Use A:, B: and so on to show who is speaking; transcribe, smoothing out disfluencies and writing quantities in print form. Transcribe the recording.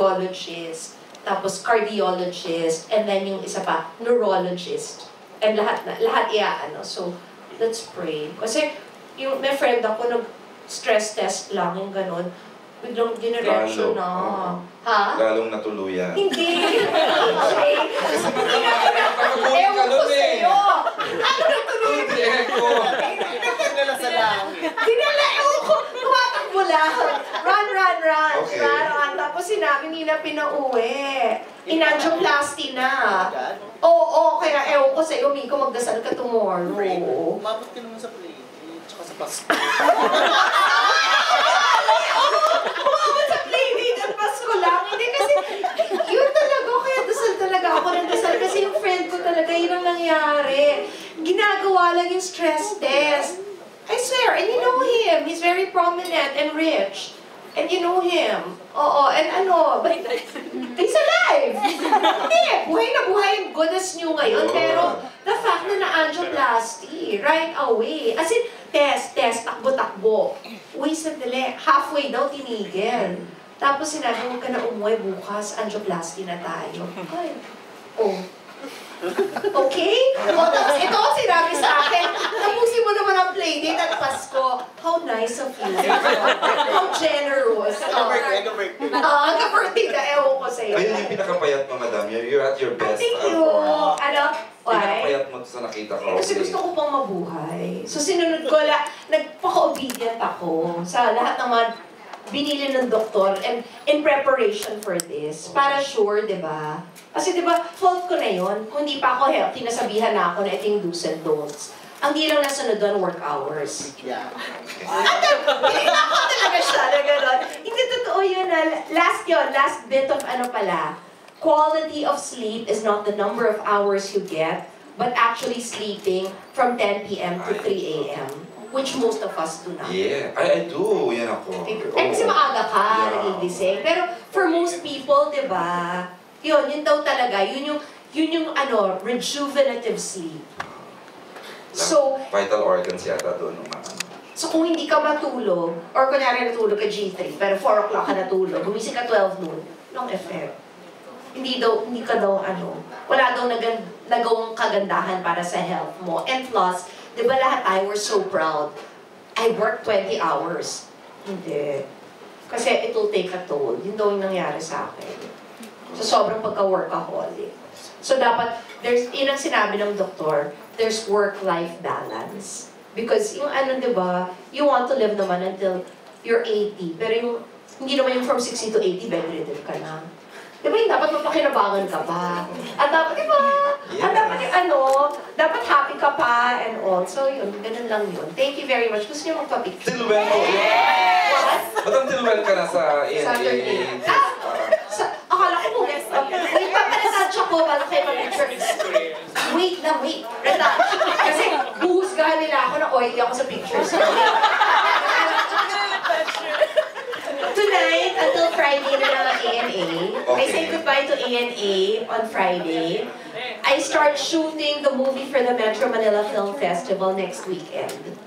A: nephrologist, tapos cardiologist, and then yung isa pa, neurologist. And lahat iaano. So, let's pray. Kasi, may friend ako, nag-stress test lang, yung ganun. Biglang generation na. Ha?
B: Lalong natuluyan.
A: Hindi. Ewan ko sa'yo. Ano natuluyan?
C: Dinala sa langit.
A: Dinala, ewan ko. Tumatakbo lang. Run.
B: Okay.
A: Run. Tapos sinabi nila pinauwi. Inangioplasty na. Oo, kaya ewan ko sa'yo, Miko, magdasal ka tomorrow.
C: Umabot ka naman sa plane. Tsaka sa Pasko.
A: Umabot sa playdate at Pasko lang. Hindi kasi, yun talaga. Kaya dasal talaga ako ng dasal. Kasi yung friend ko talaga, yun ang nangyari. Ginagawa lang yung stress test. I swear, and you know him. He's very prominent and rich. And you know him. Oo, and ano, but he's alive! Hindi, buhay na buhay. Goodness nyo ngayon. Pero, the fact na na-angioplasty, right away. As in, test, takbo-takbo. Uy, sandali, halfway daw tinigil. Tapos sinabi, huwag ka na umuwi bukas, angioplasty na tayo. Ay, oh. Okay? O, tapos ito ang sinabi sa akin, tapusin mo naman ang playdate at Pasko. How nice of you. How generous. Hanggang-birthday na, ewan ko sa'yo.
B: Ayun yung pinakapayat mo, madam. You're at your best.
A: Thank you. Ano? Why?
B: Pinakapayat mo sa nakita ko.
A: Kasi gusto ko pang mabuhay. So sinunod ko, nagpaka-obedient ako sa lahat ng mga binili ng doktor and in preparation for this. Para sure, di ba? Kasi di ba, fault ko na yun. Kung hindi pa ako healthy, nasabihan na ako na ito yung do's and don'ts. Ang di lang nasunod doon, work hours.
C: Yeah.
A: Ako talaga siya na gano'n. Hindi totoo yun na, last bit of ano pala, quality of sleep is not the number of hours you get, but actually sleeping from 10 p.m. to 3 a.m. Which most of us do not.
B: Yeah, I do. Yan ako.
A: Eh, kasi maaga ka, nagigising. Pero for most people, di ba, yun daw talaga, yun yung ano, rejuvenative sleep. So,
B: vital organs yata doon.
A: So kung hindi ka matulog, or kunyari natulog ka G3, pero 4 o'clock ka natulog, gumising ka 12 noon, long effect. Hindi ka daw wala daw nagawang kagandahan para sa health mo. And plus, di ba lahat tayo were so proud, I work 20 hours. Hindi. Kasi it will take a toll. Yun daw yung nangyari sa akin. So sobrang pagka-workaholic. So dapat, yun ang sinabi ng doktor, there's work-life balance. Because yung di ba, you want to live naman until you're 80. Pero yung, hindi naman yung from 60 to 80, bedridden ka na. Di ba yung dapat mapakinabangan ka pa? At dapat, di ba? At dapat yung dapat happy ka pa and all. So yun, ganun lang yun. Thank you very much. Gusto niyo magpa-picture?
B: Tilwen ko.
A: What?
B: Madam, tilwen ka na sa
A: Saturday. Akala ko po, wait, paparetouch ako bago kayo mag-picture. Wait. Retouch. Kasi buhusgahan nila ako na oily ako sa pictures. Tonight, until Friday na lang ang ANA. I say goodbye to ANA on Friday. I start shooting the movie for the Metro Manila Film Festival next weekend.